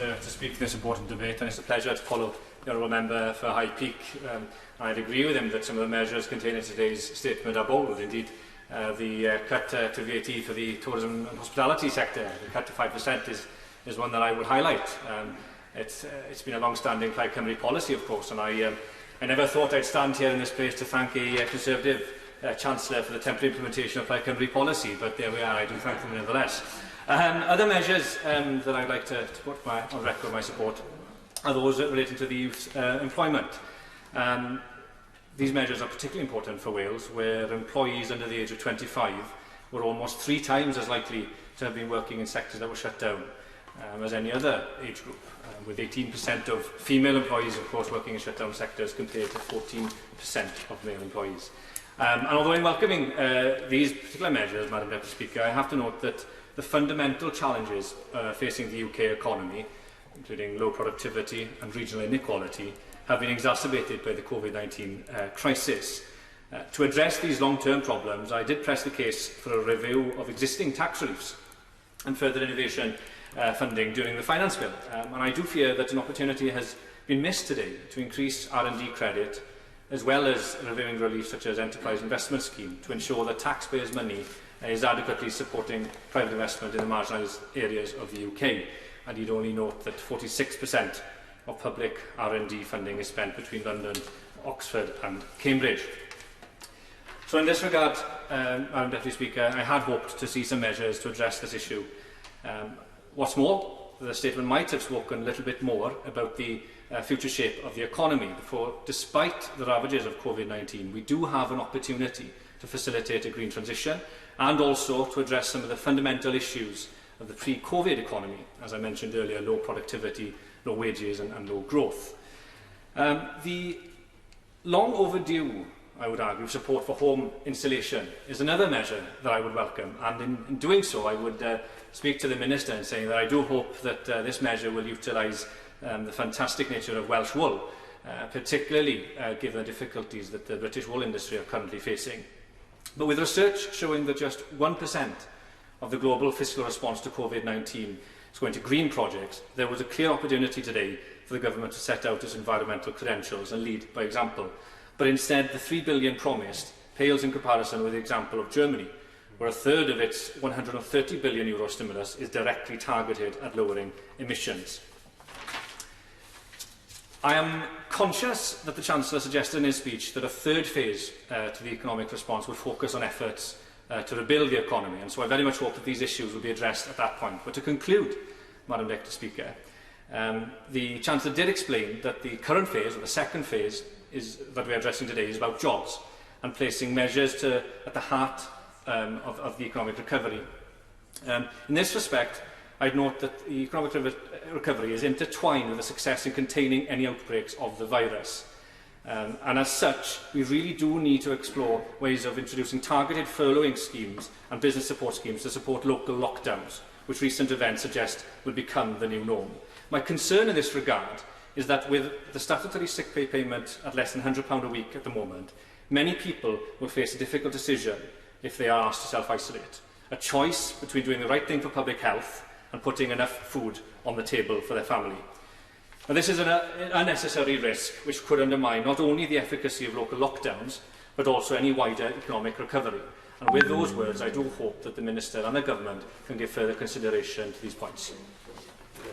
to speak in this important debate, and it's a pleasure to follow the Honourable Member for High Peak. I'd agree with him that some of the measures contained in today's statement are bold. Indeed, the cut to VAT for the tourism and hospitality sector, the cut to 5%, is one that I would highlight. It's been a long-standing Plaid Cymru policy, of course, and I never thought I'd stand here in this place to thank a Conservative Chancellor for the temporary implementation of Plaid Cymru policy, but there we are, I do thank them nevertheless. Other measures that I'd like to put on record my support are those relating to the youth employment. These measures are particularly important for Wales, where employees under the age of 25 were almost 3 times as likely to have been working in sectors that were shut down as any other age group, with 18% of female employees, of course, working in shut-down sectors compared to 14% of male employees. And although I'm welcoming these particular measures, Madam Deputy Speaker, I have to note that the fundamental challenges facing the UK economy, including low productivity and regional inequality, have been exacerbated by the COVID-19 crisis. To address these long-term problems, I did press the case for a review of existing tax reliefs and further innovation funding during the Finance Bill. And I do fear that an opportunity has been missed today to increase R&D credit, as well as reviewing relief such as Enterprise Investment Scheme, to ensure that taxpayers' money is adequately supporting private investment in the marginalised areas of the UK. And you'd only note that 46% of public R&D funding is spent between London, Oxford and Cambridge. So in this regard, Madam Deputy Speaker, I had hoped to see some measures to address this issue. What's more, the statement might have spoken a little bit more about the future shape of the economy, for despite the ravages of COVID-19, we do have an opportunity to facilitate a green transition and also to address some of the fundamental issues of the pre-COVID economy, as I mentioned earlier, low productivity, low wages and low growth. The long overdue, I would argue, support for home insulation is another measure that I would welcome, and in doing so I would speak to the Minister and saying that I do hope that this measure will utilise the fantastic nature of Welsh wool, particularly given the difficulties that the British wool industry are currently facing. But with research showing that just 1% of the global fiscal response to COVID-19 is going to green projects, there was a clear opportunity today for the government to set out its environmental credentials and lead by example. But instead, the £3 billion promised pales in comparison with the example of Germany, where a third of its €130 billion stimulus is directly targeted at lowering emissions. I am conscious that the Chancellor suggested in his speech that a third phase to the economic response would focus on efforts to rebuild the economy, and so I very much hope that these issues will be addressed at that point. But to conclude, Madam Deputy Speaker, the Chancellor did explain that the current phase, or the second phase, that we are addressing today, is about jobs and placing measures at the heart of the economic recovery. In this respect, I'd note that the economic recovery is intertwined with the success in containing any outbreaks of the virus. And as such, we really do need to explore ways of introducing targeted furloughing schemes and business support schemes to support local lockdowns, which recent events suggest will become the new norm. My concern in this regard is that with the statutory sick pay payment at less than £100 a week at the moment, many people will face a difficult decision if they are asked to self-isolate. A choice between doing the right thing for public health and putting enough food on the table for their family. Now, this is an unnecessary risk which could undermine not only the efficacy of local lockdowns, but also any wider economic recovery. And with those words, I do hope that the Minister and the Government can give further consideration to these points.